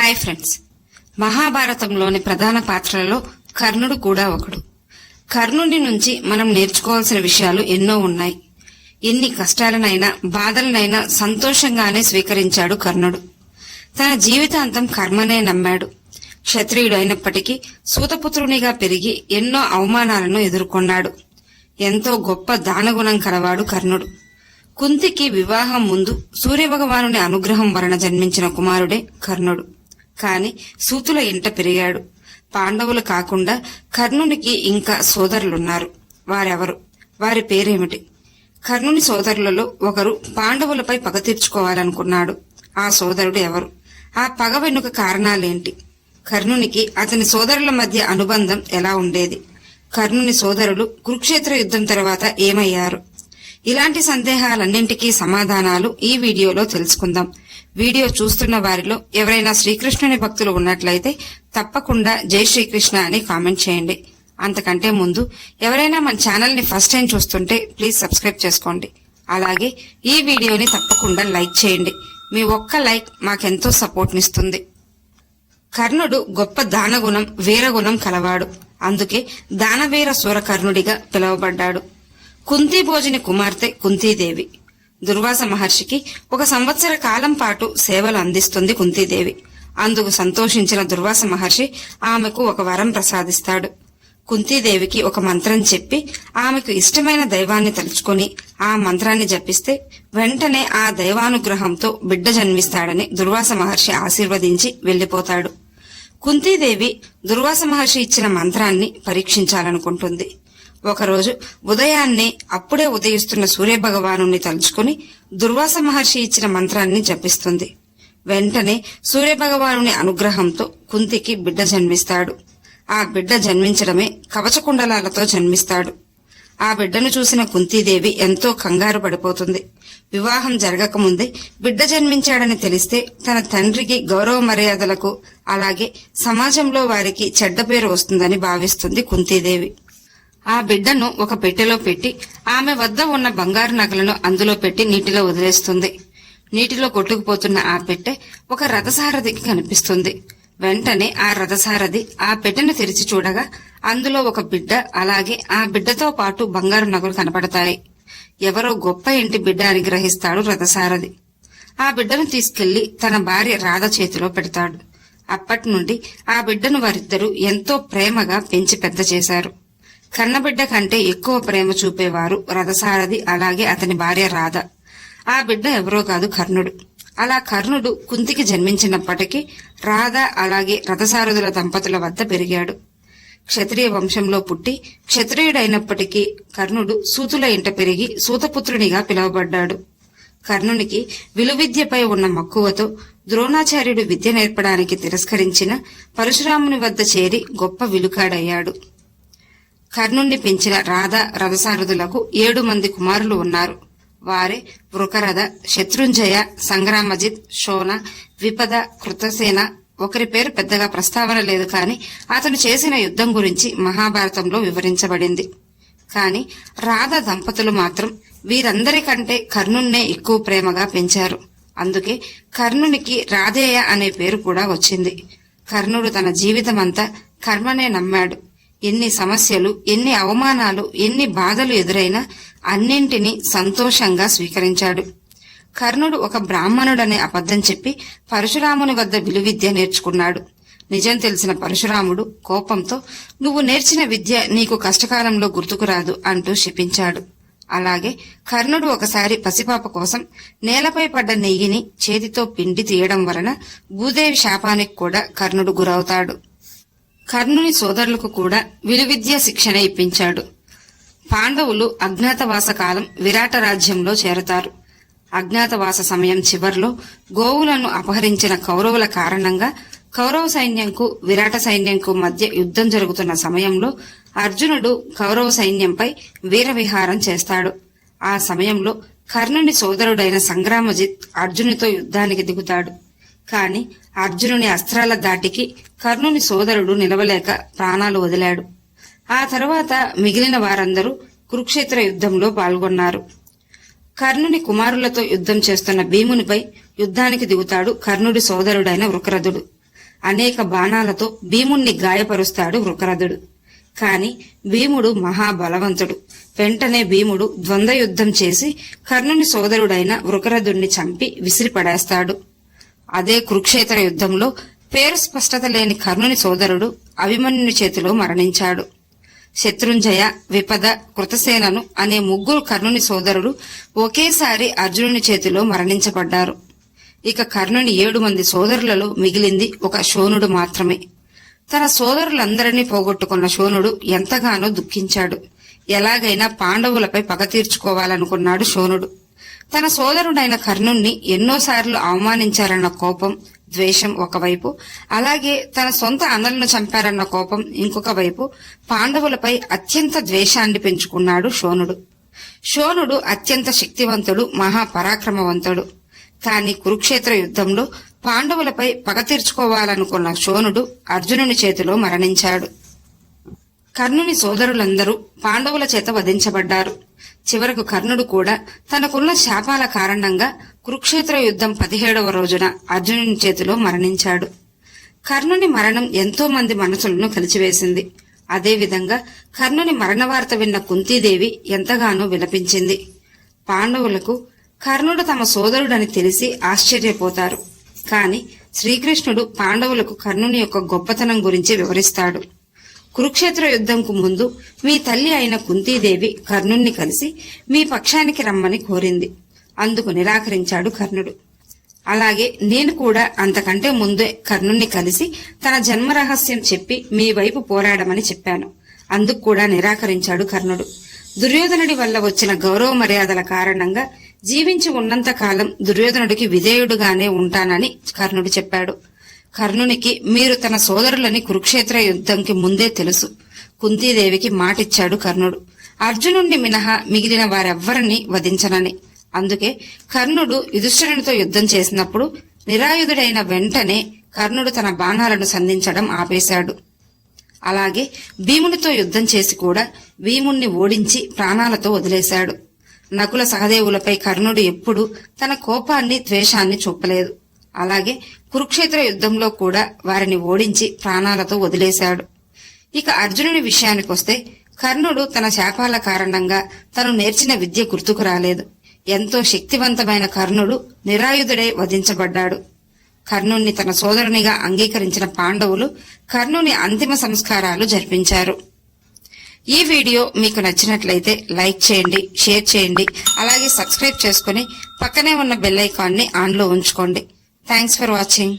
Hi friends, మహాభారతంలోని ప్రధాన పాత్రలలో కర్ణుడు కూడా ఒకడు. కర్ణుడి నుంచి మనం నేర్చుకోవాల్సిన విషయాలు ఎన్నో ఉన్నాయి. ఎన్ని కష్టాలనైనా బాధలనైనా సంతోషంగానే స్వీకరించాడు కర్ణుడు. తన జీవితాంతం కర్మనే నమ్మాడు. క్షత్రియుడు అయినప్పటికీ సూతపుత్రునిగా పెరిగి ఎన్నో అవమానాలను ఎదుర్కొన్నాడు. ఎంతో గొప్ప దానగుణం కలవాడు కర్ణుడు. కుంతికి వివాహం ముందు సూర్యభగవానుని అనుగ్రహం వలన జన్మించిన కుమారుడే కర్ణుడు. కాని సూతుల ఇంట పెరిగాడు. పాండవులు కాకుండా కర్ణునికి ఇంకా సోదరులున్నారు. వారెవరు? వారి పేరేమిటి? కర్ణుని సోదరులలో ఒకరు పాండవులపై పగ తీర్చుకోవాలనుకున్నాడు. ఆ సోదరుడు ఎవరు? ఆ పగ వెనుక కారణాలేంటి? కర్ణునికి అతని సోదరుల మధ్య అనుబంధం ఎలా ఉండేది? కర్ణుని సోదరులు కురుక్షేత్ర యుద్ధం తర్వాత ఏమయ్యారు? ఇలాంటి సందేహాలన్నింటికీ సమాధానాలు ఈ వీడియోలో తెలుసుకుందాం. వీడియో చూస్తున్న వారిలో ఎవరైనా శ్రీకృష్ణుని భక్తులు ఉన్నట్లయితే తప్పకుండా జై శ్రీకృష్ణ అని కామెంట్ చేయండి. అంతకంటే ముందు ఎవరైనా మన ఛానల్ ని ఫస్ట్ టైం చూస్తుంటే ప్లీజ్ సబ్స్క్రైబ్ చేసుకోండి. అలాగే ఈ వీడియోని తప్పకుండా లైక్ చేయండి. మీ ఒక్క లైక్ మాకెంతో సపోర్ట్ నిస్తుంది. కర్ణుడు గొప్ప దానగుణం, వీరగుణం కలవాడు. అందుకే దానవీర సూరకర్ణుడిగా పిలువబడ్డాడు. కుంతిభోజుని కుమార్తె కుంతీదేవి. దుర్వాస మహర్షికి 1 సంవత్సర కాలం పాటు సేవలు అందిస్తుంది కుంతీదేవి. అందుకు సంతోషించిన దుర్వాస మహర్షి ఆమెకు ఒక వరం ప్రసాదిస్తాడు. కుంతీదేవికి ఒక మంత్రం చెప్పి ఆమెకు ఇష్టమైన దైవాన్ని తలుచుకుని ఆ మంత్రాన్ని జపిస్తే వెంటనే ఆ దైవానుగ్రహంతో బిడ్డ జన్మిస్తాడని దుర్వాస మహర్షి ఆశీర్వదించి వెళ్లిపోతాడు. కుంతీదేవి దుర్వాస మహర్షి ఇచ్చిన మంత్రాన్ని పరీక్షించాలనుకుంటుంది. ఒకరోజు ఉదయాన్నే అప్పుడే ఉదయిస్తున్న సూర్యభగవానుని తలుచుకుని దుర్వాస మహర్షి ఇచ్చిన మంత్రాన్ని జపిస్తుంది. వెంటనే సూర్యభగవానుని అనుగ్రహంతో కుంతికి బిడ్డ జన్మిస్తాడు. ఆ బిడ్డ జన్మించడమే కవచకుండలాలతో జన్మిస్తాడు. ఆ బిడ్డను చూసిన కుంతీదేవి ఎంతో కంగారు పడిపోతుంది. వివాహం జరగకముందే బిడ్డ జన్మించాడని తెలిస్తే తన తండ్రికి గౌరవ మర్యాదలకు అలాగే సమాజంలో వారికి చెడ్డ పేరు వస్తుందని భావిస్తుంది కుంతీదేవి. ఆ బిడ్డను ఒక పెట్టెలో పెట్టి ఆమె వద్ద ఉన్న బంగారు నగలను అందులో పెట్టి నీటిలో వదిలేస్తుంది. నీటిలో కొట్టుకుపోతున్న ఆ పెట్టె ఒక రథసారథికి కనిపిస్తుంది. వెంటనే ఆ రథసారథి ఆ పెట్టెను తెరిచి చూడగా అందులో ఒక బిడ్డ అలాగే ఆ బిడ్డతో పాటు బంగారు నగలు కనపడతాయి. ఎవరో గొప్ప ఇంటి బిడ్డ అని గ్రహిస్తాడు రథసారథి. ఆ బిడ్డను తీసుకెళ్లి తన భార్య రాధ చేతిలో పెడతాడు. అప్పటి నుండి ఆ బిడ్డను వారిద్దరూ ఎంతో ప్రేమగా పెంచి పెద్ద చేశారు. కన్నబిడ్డ కంటే ఎక్కువ ప్రేమ చూపేవారు రథసారథి అలాగే అతని భార్య రాధ. ఆ బిడ్డ ఎవరో కాదు, కర్ణుడు. అలా కర్ణుడు కుంతికి జన్మించినప్పటికీ రాధ అలాగే రథసారథుల దంపతుల వద్ద పెరిగాడు. క్షత్రియ వంశంలో పుట్టి క్షత్రియుడైనప్పటికీ కర్ణుడు సూతుల ఇంట పెరిగి సూతపుత్రునిగా పిలువబడ్డాడు. కర్ణునికి విలువిద్యపై ఉన్న మక్కువతో ద్రోణాచార్యుడు విద్య నేర్పడానికి తిరస్కరించిన పరశురాముని వద్ద చేరి గొప్ప విలుకాడయ్యాడు. కర్ణుణ్ణి పెంచిన రాధ రథసారథులకు 7 మంది కుమారులు ఉన్నారు. వారే వృకరథ, శత్రుంజయ, సంగ్రామజిత్, శోణ, విపద, కృతసేన. ఒకరి పేరు పెద్దగా ప్రస్తావన లేదు, కాని అతను చేసిన యుద్ధం గురించి మహాభారతంలో వివరించబడింది. కాని రాధ దంపతులు మాత్రం వీరందరికంటే కర్ణున్నే ఎక్కువ ప్రేమగా పెంచారు. అందుకే కర్ణునికి రాధేయ అనే పేరు కూడా వచ్చింది. కర్ణుడు తన జీవితమంతా కర్మనే నమ్మాడు. ఎన్ని సమస్యలు, ఎన్ని అవమానాలు, ఎన్ని బాధలు ఎదురైనా అన్నింటినీ సంతోషంగా స్వీకరించాడు. కర్ణుడు ఒక బ్రాహ్మణుడనే అబద్ధం చెప్పి పరశురాముని వద్ద విలువిద్య నేర్చుకున్నాడు. నిజం తెలిసిన పరశురాముడు కోపంతో నువ్వు నేర్చిన విద్య నీకు కష్టకాలంలో గుర్తుకురాదు అంటూ శపించాడు. అలాగే కర్ణుడు ఒకసారి పసిపాప కోసం నేలపై పడ్డ నెయ్యిని చేతితో పిండి తీయడం వలన భూదేవి శాపానికి కూడా కర్ణుడు గురవుతాడు. కర్ణుని సోదరులకు కూడా విలువిద్య శిక్షణ ఇప్పించాడు. పాండవులు అజ్ఞాతవాస కాలం విరాట రాజ్యంలో చేరతారు. అజ్ఞాతవాస సమయం చివర్లో గోవులను అపహరించిన కౌరవుల కారణంగా కౌరవ సైన్యంకు విరాట సైన్యంకు మధ్య యుద్ధం జరుగుతున్న సమయంలో అర్జునుడు కౌరవ సైన్యంపై వీరవిహారం చేస్తాడు. ఆ సమయంలో కర్ణుని సోదరుడైన సంగ్రామజిత్ అర్జునుడితో యుద్ధానికి దిగుతాడు. కాని అర్జునుని అస్త్రాల దాటికి కర్ణుని సోదరుడు నిలవలేక ప్రాణాలు వదిలాడు. ఆ తర్వాత మిగిలిన వారందరూ కురుక్షేత్ర యుద్ధంలో పాల్గొన్నారు. కర్ణుని కుమారులతో యుద్ధం చేస్తున్న భీమునిపై యుద్ధానికి దిగుతాడు కర్ణుడి సోదరుడైన వృకరథుడు. అనేక బాణాలతో భీముణ్ణి గాయపరుస్తాడు వృకరథుడు. కాని భీముడు మహాబలవంతుడు. వెంటనే భీముడు ద్వంద్వ యుద్ధం చేసి కర్ణుని సోదరుడైన వృకరథుణ్ణి చంపి విసిరిపడేస్తాడు. అదే కురుక్షేత్ర యుద్ధంలో పేరు స్పష్టత లేని కర్ణుని సోదరుడు అభిమన్యుని చేతిలో మరణించాడు. శత్రుంజయ, విపద, కృతసేనను అనే ముగ్గురు కర్ణుని సోదరుడు ఒకేసారి అర్జునుని చేతిలో మరణించబడ్డారు. ఇక కర్ణుని 7 మంది సోదరులలో మిగిలింది ఒక శోణుడు మాత్రమే. తన సోదరులందరినీ పోగొట్టుకున్న శోణుడు ఎంతగానో దుఃఖించాడు. ఎలాగైనా పాండవులపై పగ తీర్చుకోవాలనుకున్నాడు శోణుడు. తన సోదరుడైన కర్ణుణ్ణి ఎన్నోసార్లు అవమానించారన్న కోపం, ద్వేషం ఒకవైపు, అలాగే తన సొంత అన్నలను చంపారన్న కోపం ఇంకొక వైపు, పాండవులపై అత్యంత ద్వేషాన్ని పెంచుకున్నాడు శోణుడు. శోణుడు అత్యంత శక్తివంతుడు, మహాపరాక్రమవంతుడు. కాని కురుక్షేత్ర యుద్ధంలో పాండవులపై పగ తీర్చుకోవాలనుకున్న శోణుడు అర్జునుని చేతిలో మరణించాడు. కర్ణుని సోదరులందరూ పాండవుల చేత వధించబడ్డారు. చివరకు కర్ణుడు కూడా తనకున్న శాపాల కారణంగా కురుక్షేత్ర యుద్ధం 17వ రోజున అర్జునుని చేతిలో మరణించాడు. కర్ణుని మరణం ఎంతో మంది మనసులను కలిచివేసింది. అదేవిధంగా కర్ణుని మరణ వార్త విన్న కుంతీదేవి ఎంతగానో విలపించింది. పాండవులకు కర్ణుడు తమ సోదరుడని తెలిసి ఆశ్చర్యపోతారు. కాని శ్రీకృష్ణుడు పాండవులకు కర్ణుని యొక్క గొప్పతనం గురించి వివరిస్తాడు. కురుక్షేత్ర యుద్ధంకు ముందు మీ తల్లి అయిన కుంతీదేవి కర్ణుణ్ణి కలిసి మీ పక్షానికి రమ్మని కోరింది. అందుకు నిరాకరించాడు కర్ణుడు. అలాగే నేను కూడా అంతకంటే ముందే కర్ణుణ్ణి కలిసి తన జన్మరహస్యం చెప్పి మీ వైపు పోరాడమని చెప్పాను. అందుకు కూడా నిరాకరించాడు కర్ణుడు. దుర్యోధనుడి వల్ల వచ్చిన గౌరవ మర్యాదల కారణంగా జీవించి ఉన్నంత కాలం దుర్యోధనుడికి విధేయుడుగానే ఉంటానని కర్ణుడు చెప్పాడు. కర్ణునికి మీరు తన సోదరులని కురుక్షేత్ర యుద్ధంకి ముందే తెలుసు. కుంతీదేవికి మాటిచ్చాడు కర్ణుడు, అర్జునుణ్ణి మినహా మిగిలిన వారెవ్వరినీ వధించనని. అందుకే కర్ణుడు యుధిష్ఠిరునితో యుద్ధం చేసినప్పుడు నిరాయుధుడైన వెంటనే కర్ణుడు తన బాణాలను సంధించడం ఆపేశాడు. అలాగే భీమునితో యుద్ధం చేసి కూడా భీముణ్ణి ఓడించి ప్రాణాలతో వదిలేశాడు. నకుల సహదేవులపై కర్ణుడు ఎప్పుడూ తన కోపాన్ని, ద్వేషాన్ని చూపలేదు. అలాగే కురుక్షేత్ర యుద్ధంలో కూడా వారిని ఓడించి ప్రాణాలతో వదిలేశాడు. ఇక అర్జునుని విషయానికొస్తే కర్ణుడు తన శాపాల కారణంగా తను నేర్చిన విద్య గుర్తుకు రాలేదు. ఎంతో శక్తివంతమైన కర్ణుడు నిరాయుధుడై వధించబడ్డాడు. కర్ణుణ్ణి తన సోదరునిగా అంగీకరించిన పాండవులు కర్ణుని అంతిమ సంస్కారాలు జరిపించారు. ఈ వీడియో మీకు నచ్చినట్లయితే లైక్ చేయండి, షేర్ చేయండి, అలాగే సబ్స్క్రైబ్ చేసుకుని పక్కనే ఉన్న బెల్ ఐకాన్ని ఆన్లో ఉంచుకోండి. Thanks for watching.